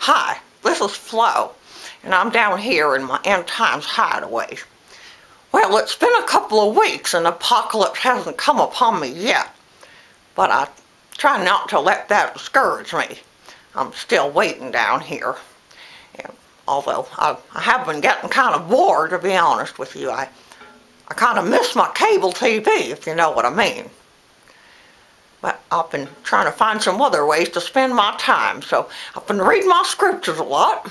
Hi, this is Flo, and I'm down here in my End Times hideaway. Well, it's been a couple of weeks and the apocalypse hasn't come upon me yet, but I try not to let that discourage me. I'm still waiting down here. And although I have been getting kind of bored, to be honest with you. I kind of miss my cable TV, if you know what I mean. But I've been trying to find some other ways to spend my time, so I've been reading my scriptures a lot.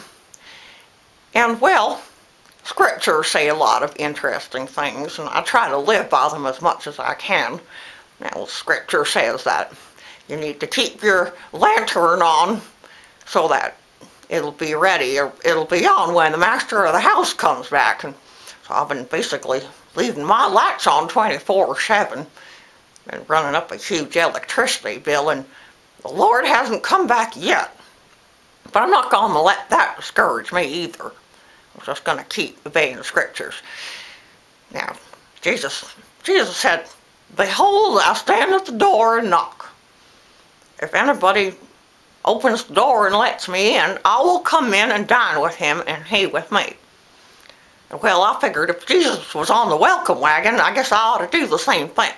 And, well, scriptures say a lot of interesting things, and I try to live by them as much as I can. Now, scripture says that you need to keep your lantern on so that it'll be ready, or it'll be on when the master of the house comes back. And so I've been basically leaving my lights on 24/7 and running up a huge electricity bill, and the Lord hasn't come back yet. But I'm not going to let that discourage me either. I'm just going to keep obeying the scriptures. Now, Jesus said, "Behold, I stand at the door and knock. If anybody opens the door and lets me in, I will come in and dine with him and he with me." Well, I figured if Jesus was on the welcome wagon, I guess I ought to do the same thing.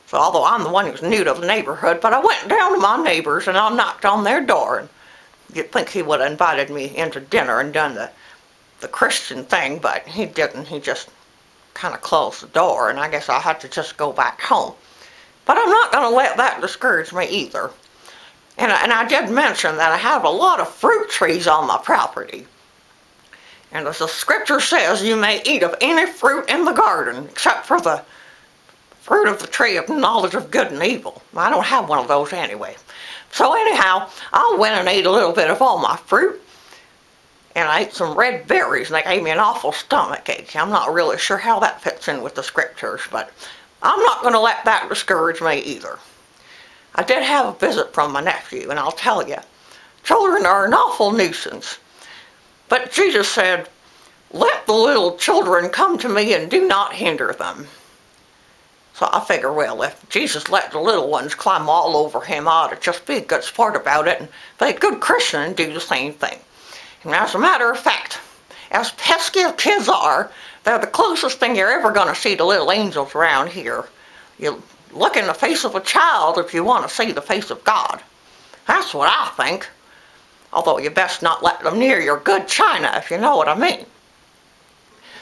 So although I'm the one who's new to the neighborhood, but I went down to my neighbors and I knocked on their door. And you'd think he would have invited me into dinner and done the Christian thing, but he didn't. He just kind of closed the door, and I guess I had to just go back home. But I'm not going to let that discourage me either. And I did mention that I have a lot of fruit trees on my property. And as the scripture says, you may eat of any fruit in the garden, except for the fruit of the tree of knowledge of good and evil. I don't have one of those anyway. So anyhow, I went and ate a little bit of all my fruit, and I ate some red berries, and they gave me an awful stomach ache. I'm not really sure how that fits in with the scriptures, but I'm not going to let that discourage me either. I did have a visit from my nephew, and I'll tell you, children are an awful nuisance. But Jesus said, "Let the little children come to me and do not hinder them." So I figure, well, if Jesus let the little ones climb all over him, I ought to just be a good sport about it and be a good Christian and do the same thing. And as a matter of fact, as pesky as kids are, they're the closest thing you're ever going to see to little angels around here. You look in the face of a child if you want to see the face of God. That's what I think. Although you best not let them near your good china, if you know what I mean.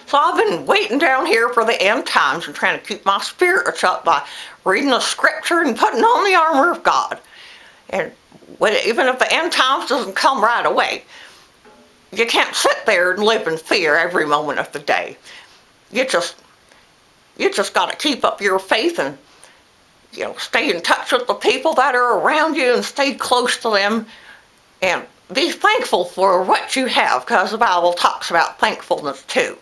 So I've been waiting down here for the end times and trying to keep my spirits up by reading the scripture and putting on the armor of God. And even if the end times doesn't come right away, you can't sit there and live in fear every moment of the day. You just got to keep up your faith and stay in touch with the people that are around you and stay close to them and be thankful for what you have, because the Bible talks about thankfulness too.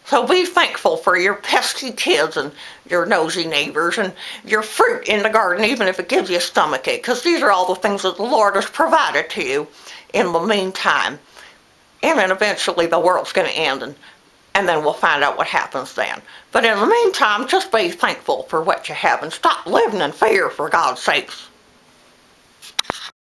So be thankful for your pesky kids and your nosy neighbors and your fruit in the garden, even if it gives you a stomachache, because these are all the things that the Lord has provided to you in the meantime. And then eventually the world's going to end, and then we'll find out what happens then. But in the meantime, just be thankful for what you have and stop living in fear, for God's sakes.